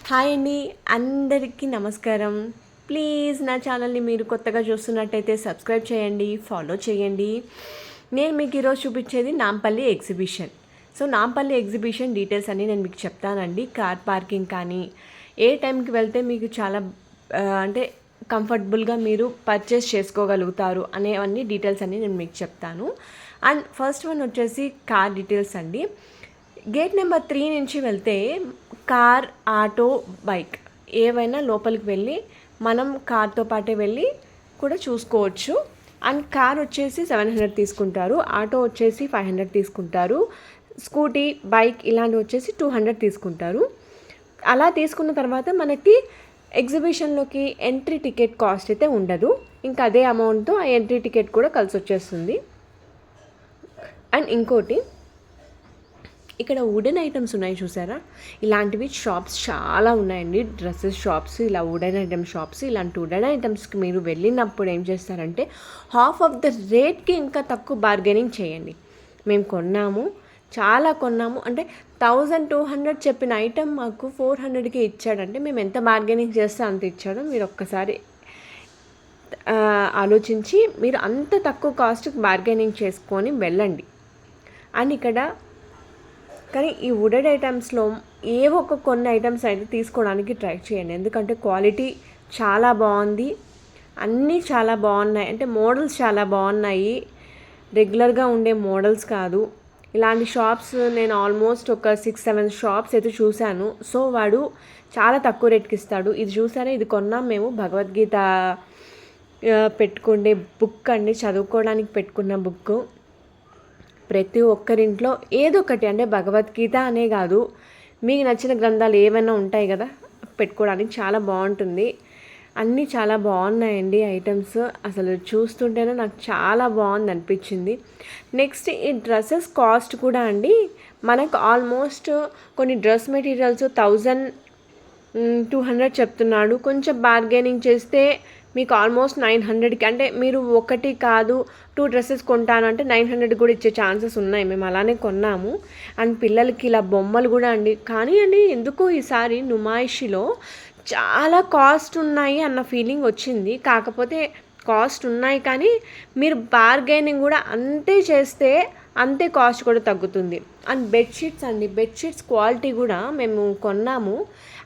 Hi అండి, అందరికీ నమస్కారం. ప్లీజ్ నా ఛానల్ని మీరు కొత్తగా చూస్తున్నట్టయితే సబ్స్క్రైబ్ చేయండి, ఫాలో చేయండి. నేను మీకు ఈరోజు చూపించేది Nampally exhibition. So Nampally exhibition details అన్నీ నేను మీకు చెప్తానండి. కార్ పార్కింగ్ కానీ ఏ టైంకి వెళ్తే మీకు చాలా అంటే కంఫర్టబుల్గా మీరు పర్చేస్ చేసుకోగలుగుతారు అనేవన్నీ డీటెయిల్స్ అన్నీ నేను మీకు చెప్తాను. అండ్ ఫస్ట్ వన్ వచ్చేసి కార్ డీటెయిల్స్ అండి. గేట్ నెంబర్ 3 నుంచి వెళ్తే కార్, ఆటో, బైక్ ఏవైనా లోపలికి వెళ్ళి మనం కార్తో పాటే వెళ్ళి కూడా చూసుకోవచ్చు. అండ్ కార్ వచ్చేసి 700 తీసుకుంటారు, ఆటో వచ్చేసి 500 తీసుకుంటారు, స్కూటీ, బైక్ ఇలాంటివి వచ్చేసి 200 తీసుకుంటారు. అలా తీసుకున్న తర్వాత మనకి ఎగ్జిబిషన్లోకి ఎంట్రీ టికెట్ కాస్ట్ అయితే ఉండదు. ఇంకా అదే అమౌంట్తో ఆ ఎంట్రీ టికెట్ కూడా కలిసి వచ్చేస్తుంది. అండ్ ఇంకోటి, ఇక్కడ వుడెన్ ఐటమ్స్ ఉన్నాయి చూసారా, ఇలాంటివి షాప్స్ చాలా ఉన్నాయండి. డ్రెస్సెస్ షాప్స్, ఇలా వుడెన్ ఐటమ్ షాప్స్. ఇలాంటి వుడెన్ ఐటమ్స్కి మీరు వెళ్ళినప్పుడు ఏం చేస్తారంటే హాఫ్ ఆఫ్ ద రేట్కి ఇంకా తక్కువ బార్గెనింగ్ చేయండి. మేము కొన్నాము, చాలా కొన్నాము. అంటే 1200 చెప్పిన ఐటమ్ మాకు 400కి ఇచ్చాడంటే మేము ఎంత బార్గెనింగ్ చేస్తే అంత ఇచ్చాడో మీరు ఒక్కసారి ఆలోచించి మీరు అంత తక్కువ కాస్ట్కి బార్గెనింగ్ చేసుకొని వెళ్ళండి. అండ్ ఇక్కడ కానీ ఈ వుడెడ్ ఐటమ్స్లో ఏవో కొన్ని ఐటమ్స్ అయితే తీసుకోవడానికి ట్రై చేయండి, ఎందుకంటే క్వాలిటీ చాలా బాగుంది, అన్నీ చాలా బాగున్నాయి. అంటే మోడల్స్ చాలా బాగున్నాయి, రెగ్యులర్గా ఉండే మోడల్స్ కాదు. ఇలాంటి షాప్స్ నేను ఆల్మోస్ట్ ఒక 6-7 షాప్స్ అయితే చూశాను. సో వాడు చాలా తక్కువ రేట్కి ఇస్తాడు. ఇది చూసారా, ఇది కొన్నాం మేము. భగవద్గీత పెట్టుకునే బుక్ అండి, చదువుకోవడానికి పెట్టుకున్న బుక్. ప్రతి ఒక్కరింట్లో ఏదో ఒకటి, అంటే భగవద్గీత అనే కాదు, మీకు నచ్చిన గ్రంథాలు ఏమైనా ఉంటాయి కదా, పెట్టుకోవడానికి చాలా బాగుంటుంది. అన్నీ చాలా బాగున్నాయండి ఐటమ్స్. అసలు చూస్తుంటేనే నాకు చాలా బాగుంది అనిపించింది. నెక్స్ట్ ఈ డ్రెస్సెస్ కాస్ట్ కూడా అండి, మనకు ఆల్మోస్ట్ కొన్ని డ్రెస్ మెటీరియల్స్ 1200 చెప్తున్నాడు. కొంచెం బార్గెనింగ్ చేస్తే మీకు ఆల్మోస్ట్ 900కి, అంటే మీరు ఒకటి కాదు 2 డ్రెస్సెస్ కొంటానంటే 900 కూడా ఇచ్చే ఛాన్సెస్ ఉన్నాయి. మేము అలానే కొన్నాము. అండ్ పిల్లలకి ఇలా బొమ్మలు కూడా అండి. కానీ అండి ఎందుకో ఈసారి నుమాయిషిలో చాలా కాస్ట్ ఉన్నాయి అన్న ఫీలింగ్ వచ్చింది. కాకపోతే కాస్ట్ ఉన్నాయి కానీ మీరు బార్గెనింగ్ కూడా అంతే చేస్తే అంతే కాస్ట్ కూడా తగ్గుతుంది. అండ్ బెడ్షీట్స్ అండి, బెడ్షీట్స్ క్వాలిటీ కూడా మేము కొన్నాము,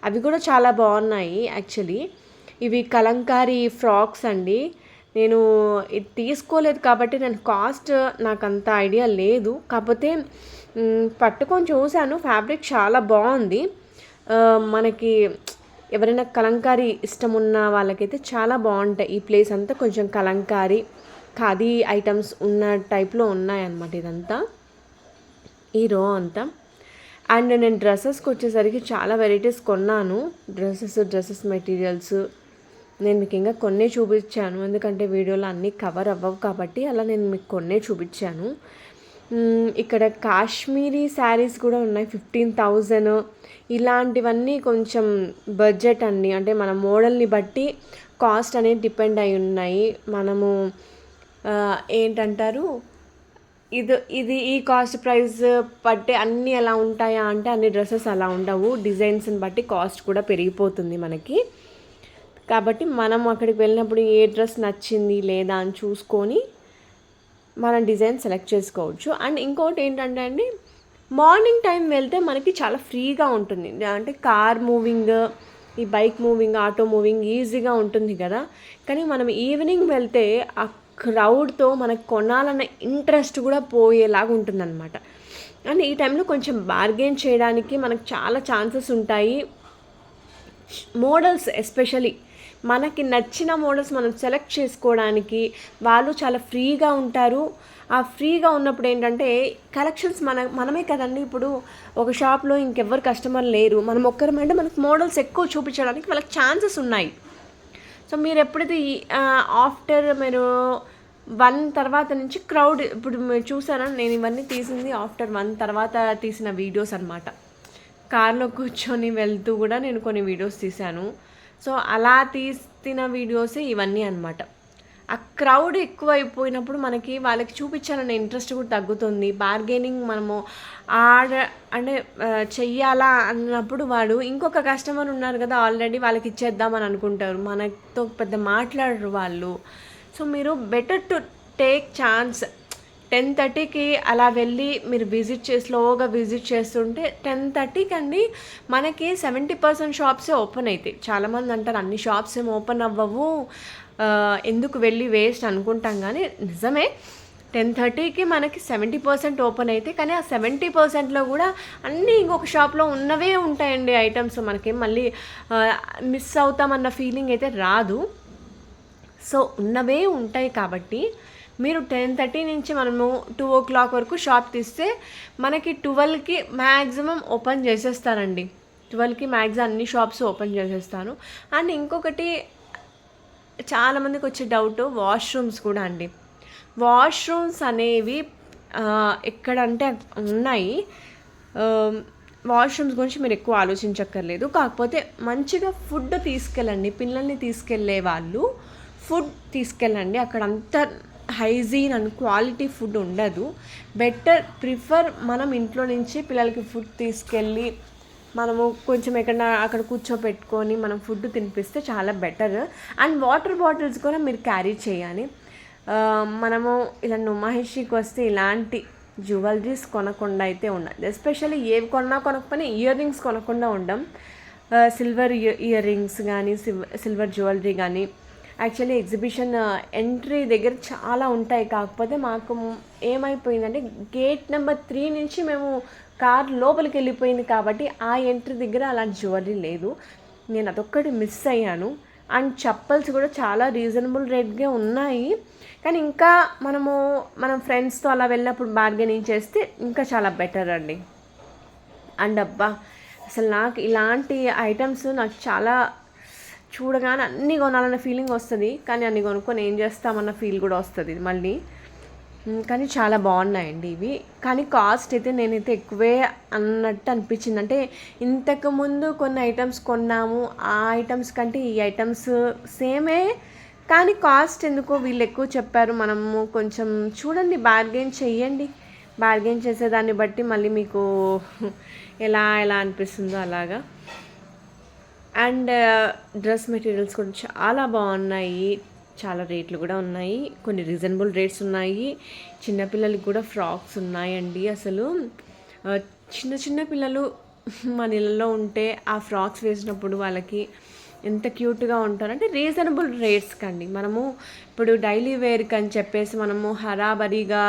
అవి కూడా చాలా బాగున్నాయి. యాక్చువల్లీ ఇవి కలంకారీ ఫ్రాక్స్ అండి. నేను ఇది తీసుకోలేదు కాబట్టి నేను కాస్ట్ నాకు అంత ఐడియా లేదు. కాకపోతే పట్టుకొని చూశాను, ఫ్యాబ్రిక్ చాలా బాగుంది. మనకి ఎవరైనా కలంకారీ ఇష్టం ఉన్న వాళ్ళకైతే చాలా బాగుంటాయి. ఈ ప్లేస్ అంతా కొంచెం కలంకారీ ఖాదీ ఐటమ్స్ ఉన్న టైప్లో ఉన్నాయన్నమాట ఇదంతా, ఈ రో అంతా. అండ్ నేను డ్రెస్సెస్కి వచ్చేసరికి చాలా వెరైటీస్ కొన్నాను. డ్రెస్సెస్ మెటీరియల్స్ నేను మీకు ఇంకా కొన్నే చూపించాను, ఎందుకంటే వీడియోలో అన్నీ కవర్ అవ్వవు కాబట్టి అలా నేను మీకు కొన్నే చూపించాను. ఇక్కడ కాశ్మీరీ శారీస్ కూడా ఉన్నాయి 15,000. ఇలాంటివన్నీ కొంచెం బడ్జెట్ అండి, అంటే మన మోడల్ని బట్టి కాస్ట్ అనేది డిపెండ్ అయి ఉన్నాయి. మనము ఏంటంటారు, ఇది ఈ కాస్ట్ ప్రైస్ పట్టే అన్నీ ఎలా ఉంటాయా అంటే అన్ని డ్రెస్సెస్ అలా ఉండవు. డిజైన్స్ని బట్టి కాస్ట్ కూడా పెరిగిపోతుంది మనకి. కాబట్టి మనం అక్కడికి వెళ్ళినప్పుడు ఏ డ్రెస్ నచ్చింది లేదా అని చూసుకొని మనం డిజైన్ సెలెక్ట్ చేసుకోవచ్చు. అండ్ ఇంకోటి ఏంటంటే అండి, మార్నింగ్ టైం వెళ్తే మనకి చాలా ఫ్రీగా ఉంటుంది. అంటే కార్ మూవింగ్, ఈ బైక్ మూవింగ్, ఆటో మూవింగ్ ఈజీగా ఉంటుంది కదా. కానీ మనం ఈవినింగ్ వెళ్తే ఆ క్రౌడ్తో మనకు కొనాలన్న ఇంట్రెస్ట్ కూడా పోయేలాగా ఉంటుందన్నమాట. అండ్ ఈ టైంలో కొంచెం బార్గెన్ చేయడానికి మనకు చాలా ఛాన్సెస్ ఉంటాయి. మోడల్స్ ఎస్పెషలీ మనకి నచ్చిన మోడల్స్ మనం సెలెక్ట్ చేసుకోవడానికి వాళ్ళు చాలా ఫ్రీగా ఉంటారు. ఆ ఫ్రీగా ఉన్నప్పుడు ఏంటంటే కలెక్షన్స్ మనమే కదండి. ఇప్పుడు ఒక షాప్లో ఇంకెవ్వరు కస్టమర్ లేరు, మనం ఒక్కరమంటే మనకు మోడల్స్ ఎక్కువ చూపించడానికి వాళ్ళకి ఛాన్సెస్ ఉన్నాయి. సో మీరు ఎప్పుడైతే ఆఫ్టర్ మీరు 1 తర్వాత నుంచి క్రౌడ్, ఇప్పుడు మీరు చూసారా, నేను ఇవన్నీ తీసింది ఆఫ్టర్ 1 తర్వాత తీసిన వీడియోస్ అనమాట. కార్లో కూర్చొని వెళ్తూ కూడా నేను కొన్ని వీడియోస్ తీశాను. సో అలా తీసిన వీడియోసే ఇవన్నీ అనమాట. ఆ క్రౌడ్ ఎక్కువైపోయినప్పుడు మనకి వాళ్ళకి చూపించాలనే ఇంట్రెస్ట్ కూడా తగ్గుతుంది. బార్గెనింగ్ మనము ఆడ అంటే చెయ్యాలా అన్నప్పుడు వాడు ఇంకొక కస్టమర్ ఉన్నారు కదా ఆల్రెడీ వాళ్ళకి ఇచ్చేద్దామని అనుకుంటారు. మనతో పెద్ద మాట్లాడరు వాళ్ళు. సో మీరు బెటర్ టు టేక్ ఛాన్స్. 10:30కి అలా వెళ్ళి మీరు స్లోగా విజిట్ చేస్తుంటే 10:30కి అండి మనకి 70% షాప్సే ఓపెన్ అవుతాయి. చాలామంది అంటారు అన్ని షాప్స్ ఏమి ఓపెన్ అవ్వవు, ఎందుకు వెళ్ళి వేస్ట్ అనుకుంటాం. కానీ నిజమే, 10:30కి మనకి 70% ఓపెన్ అయితే, కానీ ఆ 70%లో కూడా అన్నీ ఇంకొక షాప్లో ఉన్నవే ఉంటాయండి ఐటమ్స్. మనకేం మళ్ళీ మిస్ అవుతామన్న ఫీలింగ్ అయితే రాదు. సో ఉన్నవే ఉంటాయి కాబట్టి మీరు 10:30 నుంచి మనము 2 o'clock వరకు షాప్ తీస్తే మనకి 12కి మ్యాక్సిమం ఓపెన్ చేసేస్తారండి. 12కి మ్యాక్సిమం అన్ని షాప్స్ ఓపెన్ చేసేస్తాను. అండ్ ఇంకొకటి చాలామందికి వచ్చే డౌట్ వాష్రూమ్స్ కూడా అండి. వాష్రూమ్స్ అనేవి ఎక్కడంటే ఉన్నాయి. వాష్రూమ్స్ గురించి మీరు ఎక్కువ ఆలోచించక్కర్లేదు. కాకపోతే మంచిగా ఫుడ్ తీసుకెళ్ళండి. పిల్లల్ని తీసుకెళ్ళే వాళ్ళు ఫుడ్ తీసుకెళ్ళండి. అక్కడ అంతా హైజీన్ అండ్ క్వాలిటీ ఫుడ్ ఉండదు. బెటర్ ప్రిఫర్ మనం ఇంట్లో నుంచి పిల్లలకి ఫుడ్ తీసుకెళ్ళి మనము కొంచెం అక్కడ కూర్చోపెట్టుకొని మనం ఫుడ్ తినిపిస్తే చాలా బెటర్. అండ్ వాటర్ బాటిల్స్ కూడా మీరు క్యారీ చేయాలి. మనము ఇలా మహేషికి వస్తే ఇలాంటి జ్యువెలరీస్ కొనకుండా అయితే ఉండదు. ఎస్పెషల్లీ ఏవి కొనకపోయినా ఇయర్ రింగ్స్ కొనకుండా ఉండం. సిల్వర్ ఇయర్ రింగ్స్ కానీ సిల్వర్ జ్యువెలరీ కానీ యాక్చువల్లీ ఎగ్జిబిషన్ ఎంట్రీ దగ్గర చాలా ఉంటాయి. కాకపోతే మాకు ఏమైపోయిందంటే గేట్ నెంబర్ 3 నుంచి మేము కార్ లోపలికి వెళ్ళిపోయింది కాబట్టి ఆ ఎంట్రీ దగ్గర అలాంటి జ్యువెలరీ లేదు. నేను అదొక్కటి మిస్ అయ్యాను. అండ్ చెప్పల్స్ కూడా చాలా రీజనబుల్ రేట్గా ఉన్నాయి. కానీ ఇంకా మనం ఫ్రెండ్స్తో అలా వెళ్ళినప్పుడు బార్గెనింగ్ చేస్తే ఇంకా చాలా బెటర్ అండి. అండ్ అబ్బా అసలు నాకు ఇలాంటి ఐటమ్స్ నాకు చాలా చూడగానే అన్నీ కొనాలన్న ఫీలింగ్ వస్తుంది. కానీ అన్నీ కొనుక్కొని ఏం చేస్తామన్న ఫీల్ కూడా వస్తుంది మళ్ళీ. కానీ చాలా బాగున్నాయండి ఇవి. కానీ కాస్ట్ అయితే నేనైతే ఎక్కువే అన్నట్టు అనిపించింది. అంటే ఇంతకుముందు కొన్ని ఐటమ్స్ కొన్నాము, ఆ ఐటమ్స్ కంటే ఈ ఐటమ్స్ సేమే, కానీ కాస్ట్ ఎందుకో వీళ్ళు ఎక్కువ చెప్పారు. మనము కొంచెం చూడండి, బార్గెన్ చెయ్యండి. బార్గెన్ చేసేదాన్ని బట్టి మళ్ళీ మీకు ఎలా అనిపిస్తుందో అలాగా. అండ్ డ్రెస్ మెటీరియల్స్ కూడా చాలా బాగున్నాయి. చాలా రేట్లు కూడా ఉన్నాయి. కొన్ని రీజనబుల్ రేట్స్ ఉన్నాయి. చిన్నపిల్లలకి కూడా ఫ్రాక్స్ ఉన్నాయండి. అసలు చిన్న పిల్లలు మన ఇళ్ళలో ఉంటే ఆ ఫ్రాక్స్ వేసినప్పుడు వాళ్ళకి ఎంత క్యూట్గా ఉంటారంటే రీజనబుల్ రేట్స్ కండి. మనము ఇప్పుడు డైలీ వేర్కి అని చెప్పేసి మనము హరాబరీగా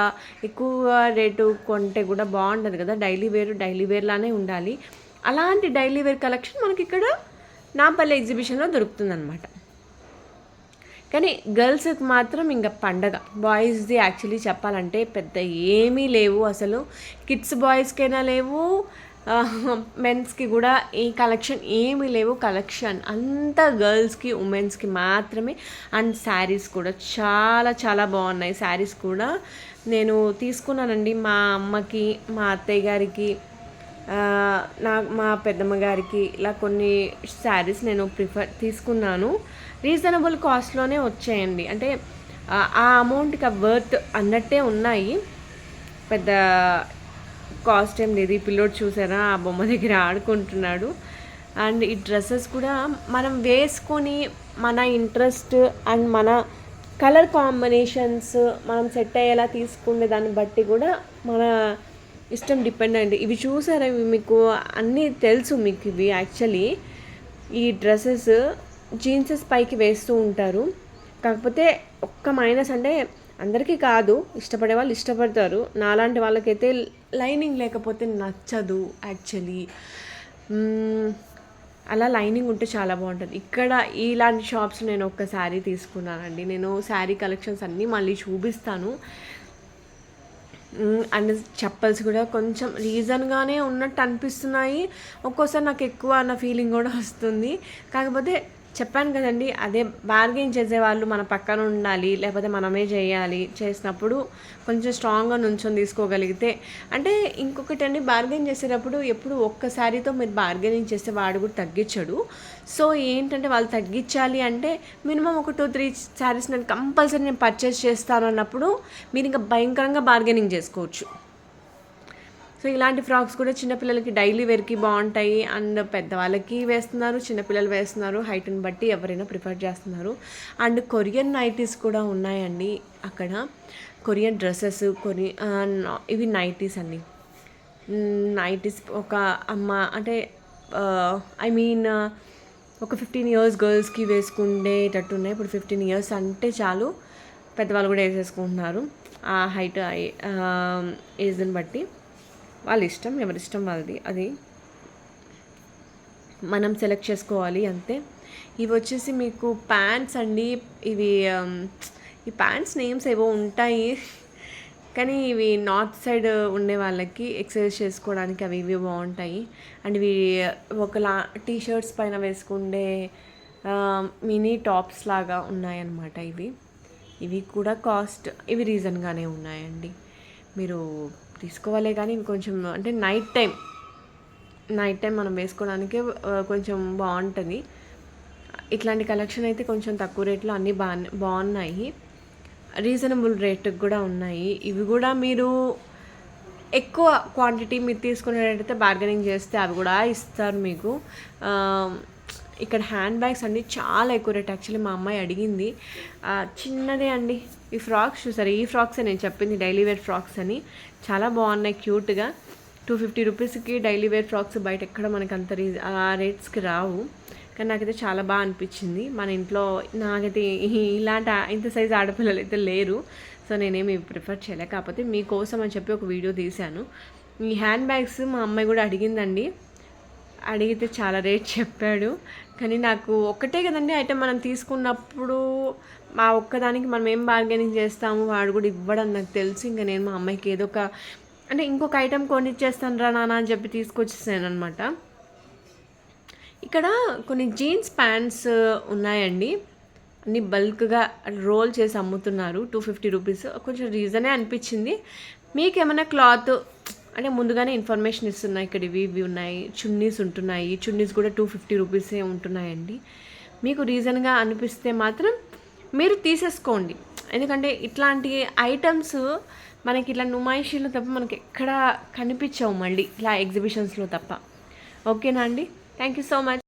ఎక్కువ రేటు కొంటే కూడా బాగుంటుంది కదా. డైలీ వేర్ లానే ఉండాలి. అలాంటి డైలీ వేర్ కలెక్షన్ మనకి ఇక్కడ నాంపల్లి ఎగ్జిబిషన్లో దొరుకుతుందన్నమాట. కానీ గర్ల్స్కి మాత్రం ఇంకా పండగ. బాయ్స్ది యాక్చువల్లీ చెప్పాలంటే పెద్ద ఏమీ లేవు అసలు. కిడ్స్ బాయ్స్కైనా లేవు, మెన్స్కి కూడా ఈ కలెక్షన్ ఏమీ లేవు. కలెక్షన్ అంతా గర్ల్స్కి ఉమెన్స్కి మాత్రమే. అండ్ శారీస్ కూడా చాలా చాలా బాగున్నాయి. శారీస్ కూడా నేను తీసుకున్నానండి. మా అమ్మకి, మా అత్తయ్య గారికి, మా పెద్దమ్మ గారికి ఇలా కొన్ని శారీస్ నేను తీసుకున్నాను. రీజనబుల్ కాస్ట్లోనే వచ్చాయండి. అంటే ఆ అమౌంట్కి వర్త్ అన్నట్టే ఉన్నాయి. పెద్ద కాస్ట్ ఏం లేదు. ఈ పిల్లోడు చూసారా, ఆ బొమ్మ దగ్గర ఆడుకుంటున్నాడు. అండ్ ఈ డ్రెస్సెస్ కూడా మనం వేసుకొని మన ఇంట్రెస్ట్ అండ్ మన కలర్ కాంబినేషన్స్ మనం సెట్ అయ్యేలా తీసుకునే దాన్ని బట్టి కూడా మన ఇష్టం డిపెండ్ అయ్యింది. ఇవి చూసారా, ఇవి మీకు అన్నీ తెలుసు. మీకు ఇవి యాక్చువల్లీ ఈ డ్రెస్సెస్ జీన్సెస్ పైకి వేస్తూ ఉంటారు. కాకపోతే ఒక్క మైనస్ అంటే అందరికీ కాదు, ఇష్టపడే వాళ్ళు ఇష్టపడతారు. నాలాంటి వాళ్ళకైతే లైనింగ్ లేకపోతే నచ్చదు యాక్చువల్లీ. అలా లైనింగ్ ఉంటే చాలా బాగుంటుంది. ఇక్కడ ఇలాంటి షాప్స్ నేను ఒక శారీ తీసుకున్నానండి. నేను శారీ కలెక్షన్స్ అన్నీ మళ్ళీ చూపిస్తాను. అండ్ చెప్పల్స్ కూడా కొంచెం రీజన్గానే ఉన్నట్టు అనిపిస్తున్నాయి. ఒక్కోసారి నాకు ఎక్కువ అన్న ఫీలింగ్ కూడా వస్తుంది. కాకపోతే చెప్పాను కదండి, అదే బార్గెయిన్ చేసేవాళ్ళు మన పక్కన ఉండాలి, లేకపోతే మనమే చేయాలి. చేసినప్పుడు కొంచెం స్ట్రాంగ్గా నుంచొని తీసుకోగలిగితే. అంటే ఇంకొకటి అండి, బార్గెయిన్ చేసేటప్పుడు ఎప్పుడు ఒక్కసారితో మీరు బార్గెనింగ్ చేస్తే వాడు కూడా తగ్గించడు. సో ఏంటంటే వాళ్ళు తగ్గించాలి అంటే మినిమం ఒక 2-3 శారీస్ నేను కంపల్సరీ నేను పర్చేస్ చేస్తాను అన్నప్పుడు మీరు ఇంకా భయంకరంగా బార్గెనింగ్ చేసుకోవచ్చు. సో ఇలాంటి ఫ్రాక్స్ కూడా చిన్నపిల్లలకి డైలీ వేర్కి బాగుంటాయి. అండ్ పెద్దవాళ్ళకి వేస్తున్నారు, చిన్నపిల్లలు వేస్తున్నారు, హైట్ని బట్టి ఎవరైనా ప్రిఫర్ చేస్తున్నారు. అండ్ కొరియన్ నైటీస్ కూడా ఉన్నాయండి అక్కడ. కొరియన్ డ్రెస్సెస్ ఇవి నైటీస్ అండి. నైటీస్ ఒక అమ్మ అంటే ఐ మీన్ ఒక 15 years గర్ల్స్కి వేసుకునేటట్టు ఉన్నాయి. ఇప్పుడు 15 years అంటే చాలు, పెద్దవాళ్ళు కూడా వేసేసుకుంటున్నారు. ఆ హైట్ ఏజ్ని బట్టి వాళ్ళ ఇష్టం, ఎవరి ఇష్టం వాళ్ళది. అది మనం సెలెక్ట్ చేసుకోవాలి అంతే. ఇవి వచ్చేసి మీకు ప్యాంట్స్ అండి. ఇవి ఈ ప్యాంట్స్ నేమ్స్ ఏవో ఉంటాయి, కానీ ఇవి నార్త్ సైడ్ ఉండే వాళ్ళకి ఎక్సర్సైజ్ చేసుకోవడానికి అవి ఇవి బాగుంటాయి. అండ్ ఇవి ఒకలా టీషర్ట్స్ పైన వేసుకుండే మినీ టాప్స్ లాగా ఉన్నాయన్నమాట. ఇవి కూడా కాస్ట్ ఇవి రీజన్గానే ఉన్నాయండి. మీరు తీసుకోవాలే, కానీ ఇవి కొంచెం అంటే నైట్ టైం మనం వేసుకోవడానికి కొంచెం బాగుంటుంది. ఇట్లాంటి కలెక్షన్ అయితే కొంచెం తక్కువ రేట్లో అన్నీ బాగున్నాయి, రీజనబుల్ రేట్కి కూడా ఉన్నాయి. ఇవి కూడా మీరు ఎక్కువ క్వాంటిటీ మీరు తీసుకునేటైతే బార్గెనింగ్ చేస్తే అవి కూడా ఇస్తారు మీకు. ఇక్కడ హ్యాండ్ బ్యాగ్స్ అండి చాలా ఎక్కువ రేట్. యాక్చువల్లీ మా అమ్మాయి అడిగింది, చిన్నదే అండి. ఈ ఫ్రాక్స్ చూసారు, ఈ ఫ్రాక్సే నేను చెప్పింది డైలీ వేర్ ఫ్రాక్స్ అని. చాలా బాగున్నాయి క్యూట్గా. 250 రూపీస్కి డైలీ వేర్ ఫ్రాక్స్ బయట ఎక్కడ మనకు అంత ఆ రేట్స్కి రావు. కానీ నాకైతే చాలా బాగా అనిపించింది. మన ఇంట్లో నాకైతే ఇంత సైజు ఆడపిల్లలు అయితే లేరు, సో నేనేమి ప్రిఫర్ చేయలే. కాకపోతే మీకోసం అని చెప్పి ఒక వీడియో తీశాను. ఈ హ్యాండ్ బ్యాగ్స్ మా అమ్మాయి కూడా అడిగిందండి. అడిగితే చాలా రేట్ చెప్పాడు, కానీ నాకు ఒక్కటే కదండి ఐటెం. మనం తీసుకున్నప్పుడు మా ఒక్కదానికి మనం ఏం బార్గెనింగ్ చేస్తాము, వాడు కూడా ఇవ్వడం నాకు తెలిసి ఇంకా నేను మా అమ్మాయికి ఏదో ఒక అంటే ఇంకొక ఐటెం కొనిచ్చేస్తాను రా నాన్న అని చెప్పి తీసుకొచ్చేసాను అనమాట. ఇక్కడ కొన్ని జీన్స్ ప్యాంట్స్ ఉన్నాయండి, అన్ని బల్క్గా రోల్ చేసి అమ్ముతున్నారు. 250 రూపీస్ కొంచెం రీజనే అనిపించింది. మీకు ఏమైనా క్లాత్ అంటే ముందుగానే ఇన్ఫర్మేషన్ ఇస్తున్నాయి. ఇక్కడ ఇవి ఉన్నాయి. చున్నీస్ ఉంటున్నాయి, చున్నీస్ కూడా 250 రూపీసే ఉంటున్నాయండి. మీకు రీజన్గా అనిపిస్తే మాత్రం మీరు తీసేసుకోండి. ఎందుకంటే ఇట్లాంటి ఐటమ్స్ మనకి ఇట్లా నుమాయిషీలో తప్ప మనకి ఎక్కడ కనిపించవు, మళ్ళీ ఇలా ఎగ్జిబిషన్స్లో తప్ప. ఓకేనా అండి? Thank you so much.